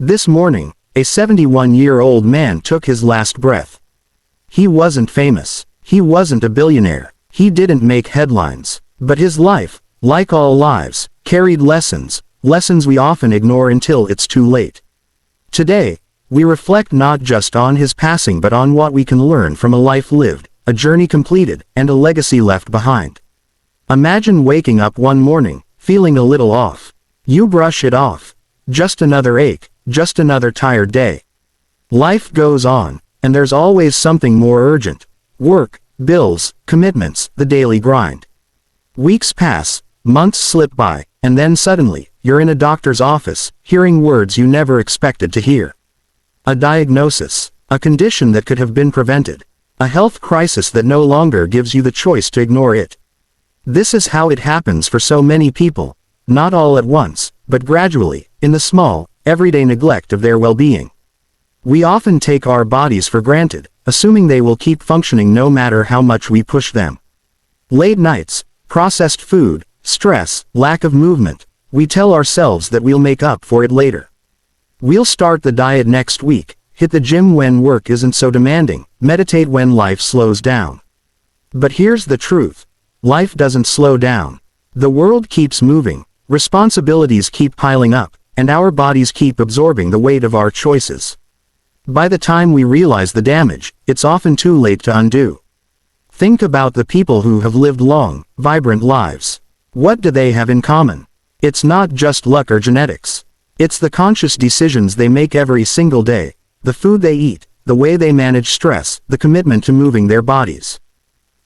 This morning, a 71-year-old man took his last breath. He wasn't famous. He wasn't a billionaire. He didn't make headlines. But his life, like all lives, carried lessons we often ignore until it's too late. Today, we reflect not just on his passing but on what we can learn from a life lived, a journey completed, and a legacy left behind. Imagine waking up one morning, feeling a little off. You brush it off. Just another ache, just another tired day. Life goes on, and there's always something more urgent. Work, bills, commitments, the daily grind. Weeks pass, months slip by, and then suddenly, you're in a doctor's office, hearing words you never expected to hear. A diagnosis, a condition that could have been prevented, a health crisis that no longer gives you the choice to ignore it. This is how it happens for so many people, not all at once, but gradually, in the small, everyday neglect of their well-being. We often take our bodies for granted, assuming they will keep functioning no matter how much we push them. Late nights, processed food, stress, lack of movement, we tell ourselves that we'll make up for it later. We'll start the diet next week, hit the gym when work isn't so demanding, meditate when life slows down. But here's the truth. Life doesn't slow down. The world keeps moving, responsibilities keep piling up, and our bodies keep absorbing the weight of our choices. By the time we realize the damage, it's often too late to undo. Think about the people who have lived long, vibrant lives. What do they have in common? It's not just luck or genetics. It's the conscious decisions they make every single day, the food they eat, the way they manage stress, the commitment to moving their bodies.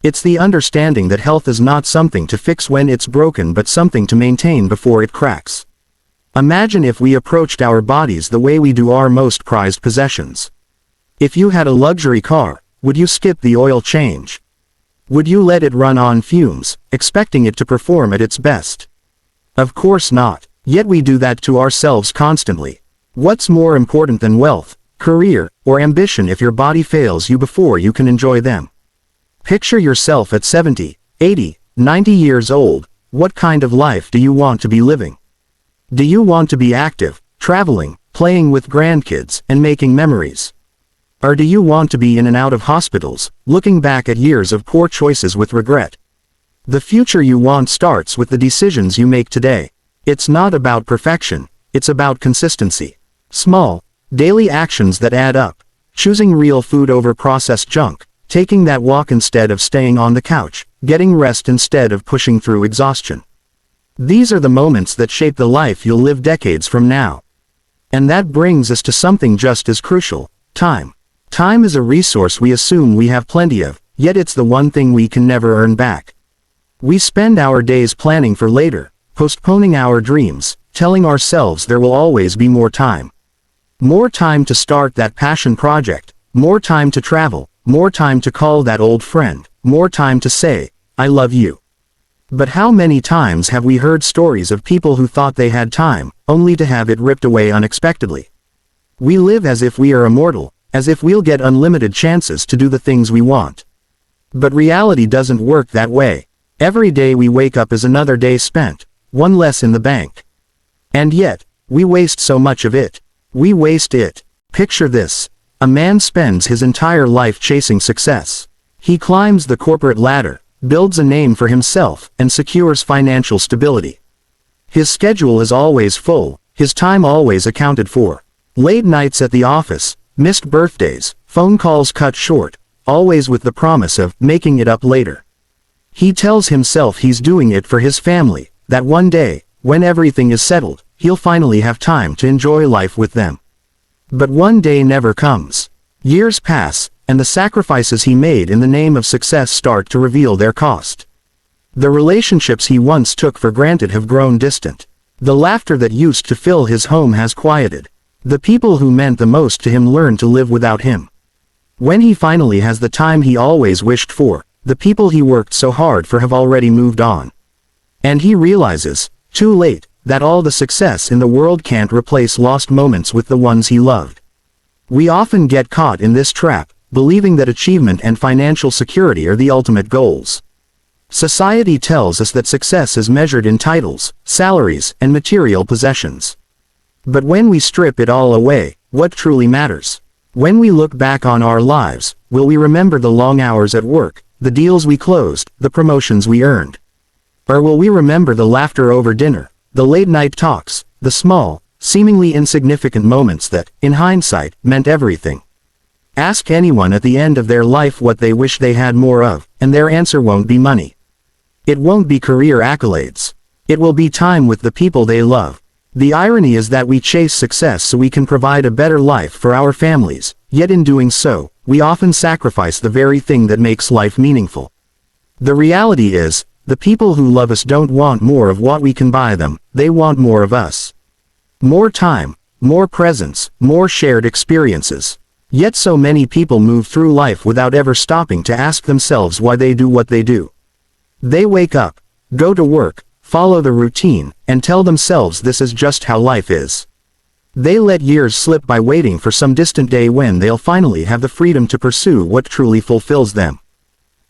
It's the understanding that health is not something to fix when it's broken but something to maintain before it cracks. Imagine if we approached our bodies the way we do our most prized possessions. If you had a luxury car, would you skip the oil change? Would you let it run on fumes, expecting it to perform at its best? Of course not, yet we do that to ourselves constantly. What's more important than wealth, career, or ambition if your body fails you before you can enjoy them? Picture yourself at 70, 80, 90 years old. What kind of life do you want to be living? Do you want to be active, traveling, playing with grandkids, and making memories? Or do you want to be in and out of hospitals, looking back at years of poor choices with regret? The future you want starts with the decisions you make today. It's not about perfection, it's about consistency. Small, daily actions that add up. Choosing real food over processed junk, taking that walk instead of staying on the couch, getting rest instead of pushing through exhaustion. These are the moments that shape the life you'll live decades from now. And that brings us to something just as crucial: time. Time is a resource we assume we have plenty of, yet it's the one thing we can never earn back. We spend our days planning for later, postponing our dreams, telling ourselves there will always be more time. More time to start that passion project, more time to travel, more time to call that old friend, more time to say, "I love you." But how many times have we heard stories of people who thought they had time, only to have it ripped away unexpectedly? We live as if we are immortal, as if we'll get unlimited chances to do the things we want. But reality doesn't work that way. Every day we wake up is another day spent, one less in the bank. And yet, we waste so much of it. We waste it. Picture this. A man spends his entire life chasing success. He climbs the corporate ladder, builds a name for himself, and secures financial stability. His schedule is always full, his time always accounted for. Late nights at the office, missed birthdays, phone calls cut short, always with the promise of making it up later. He tells himself he's doing it for his family, that one day, when everything is settled, he'll finally have time to enjoy life with them. But one day never comes. Years pass, and the sacrifices he made in the name of success start to reveal their cost. The relationships he once took for granted have grown distant. The laughter that used to fill his home has quieted. The people who meant the most to him learn to live without him. When he finally has the time he always wished for, the people he worked so hard for have already moved on. And he realizes, too late, that all the success in the world can't replace lost moments with the ones he loved. We often get caught in this trap, believing that achievement and financial security are the ultimate goals. Society tells us that success is measured in titles, salaries, and material possessions. But when we strip it all away, what truly matters? When we look back on our lives, will we remember the long hours at work, the deals we closed, the promotions we earned? Or will we remember the laughter over dinner, the late-night talks, the small, seemingly insignificant moments that, in hindsight, meant everything? Ask anyone at the end of their life what they wish they had more of, and their answer won't be money. It won't be career accolades. It will be time with the people they love. The irony is that we chase success so we can provide a better life for our families, yet in doing so, we often sacrifice the very thing that makes life meaningful. The reality is, the people who love us don't want more of what we can buy them, they want more of us. More time, more presence, more shared experiences. Yet so many people move through life without ever stopping to ask themselves why they do what they do. They wake up, go to work, follow the routine, and tell themselves this is just how life is. They let years slip by waiting for some distant day when they'll finally have the freedom to pursue what truly fulfills them.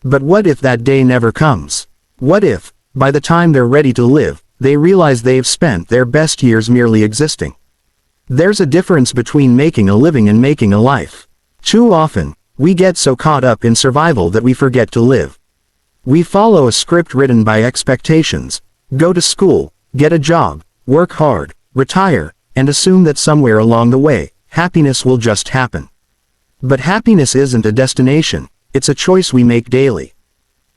But what if that day never comes? What if, by the time they're ready to live, they realize they've spent their best years merely existing? There's a difference between making a living and making a life. Too often, we get so caught up in survival that we forget to live. We follow a script written by expectations. Go to school, get a job, work hard, retire, and assume that somewhere along the way, happiness will just happen. But happiness isn't a destination, it's a choice we make daily.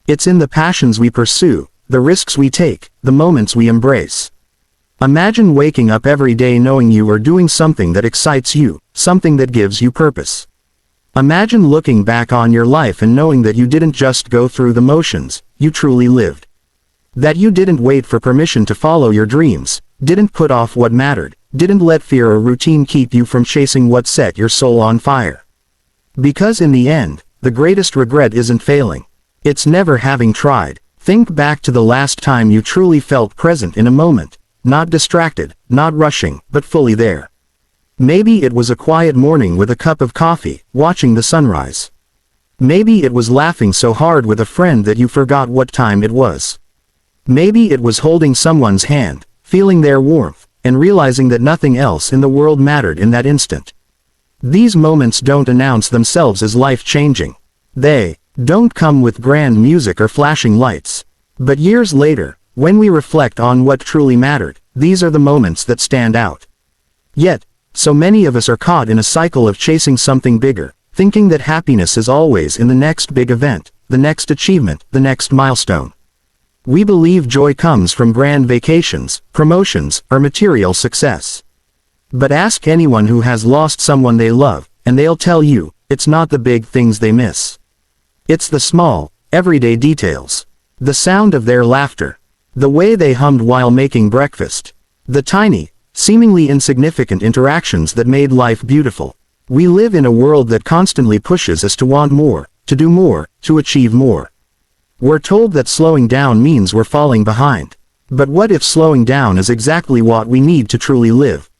It's in the passions we pursue, the risks we take, the moments we embrace. Imagine waking up every day knowing you are doing something that excites you, something that gives you purpose. Imagine looking back on your life and knowing that you didn't just go through the motions, you truly lived. That you didn't wait for permission to follow your dreams, didn't put off what mattered, didn't let fear or routine keep you from chasing what set your soul on fire. Because in the end, the greatest regret isn't failing. It's never having tried. Think back to the last time you truly felt present in a moment, not distracted, not rushing, but fully there. Maybe it was a quiet morning with a cup of coffee, watching the sunrise. Maybe it was laughing so hard with a friend that you forgot what time it was. Maybe it was holding someone's hand, feeling their warmth, and realizing that nothing else in the world mattered in that instant. These moments don't announce themselves as life-changing. They don't come with grand music or flashing lights. But years later, when we reflect on what truly mattered, these are the moments that stand out. Yet, so many of us are caught in a cycle of chasing something bigger, thinking that happiness is always in the next big event, the next achievement, the next milestone. We believe joy comes from grand vacations, promotions, or material success. But ask anyone who has lost someone they love, and they'll tell you, it's not the big things they miss. It's the small, everyday details. The sound of their laughter. The way they hummed while making breakfast. The tiny, seemingly insignificant interactions that made life beautiful. We live in a world that constantly pushes us to want more, to do more, to achieve more. We're told that slowing down means we're falling behind. But what if slowing down is exactly what we need to truly live?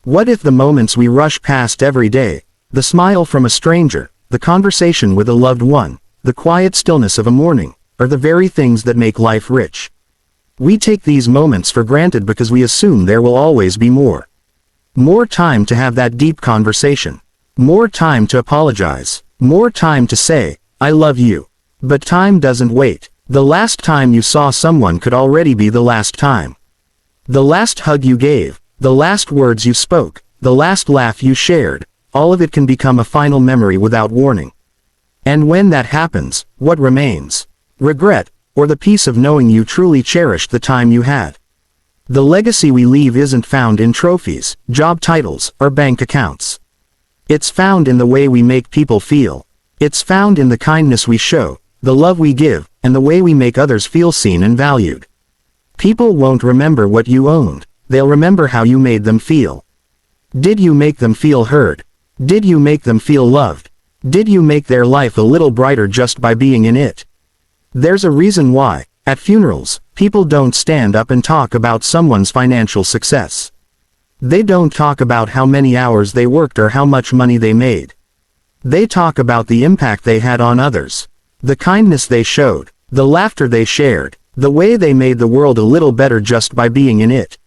What if the moments we rush past every day, the smile from a stranger, the conversation with a loved one, the quiet stillness of a morning, are the very things that make life rich? We take these moments for granted because we assume there will always be more. More time to have that deep conversation. More time to apologize. More time to say, I love you. But time doesn't wait. The last time you saw someone could already be the last time. The last hug you gave, the last words you spoke, the last laugh you shared, all of it can become a final memory without warning. And when that happens, what remains? Regret, or the peace of knowing you truly cherished the time you had. The legacy we leave isn't found in trophies, job titles, or bank accounts. It's found in the way we make people feel. It's found in the kindness we show, the love we give, and the way we make others feel seen and valued. People won't remember what you owned, they'll remember how you made them feel. Did you make them feel heard? Did you make them feel loved? Did you make their life a little brighter just by being in it? There's a reason why, at funerals, people don't stand up and talk about someone's financial success. They don't talk about how many hours they worked or how much money they made. They talk about the impact they had on others. The kindness they showed, the laughter they shared, the way they made the world a little better just by being in it.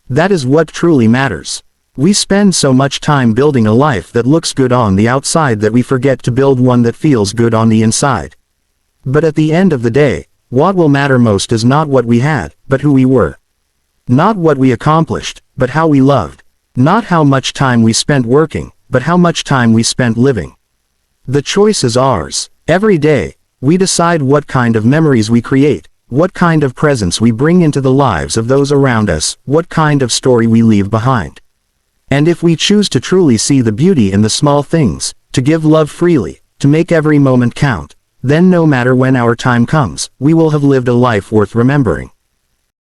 That is what truly matters. We spend so much time building a life that looks good on the outside that we forget to build one that feels good on the inside. But at the end of the day, what will matter most is not what we had, but who we were. Not what we accomplished, but how we loved. Not how much time we spent working, but how much time we spent living. The choice is ours. Every day, we decide what kind of memories we create, what kind of presence we bring into the lives of those around us, what kind of story we leave behind. And if we choose to truly see the beauty in the small things, to give love freely, to make every moment count, then no matter when our time comes, we will have lived a life worth remembering.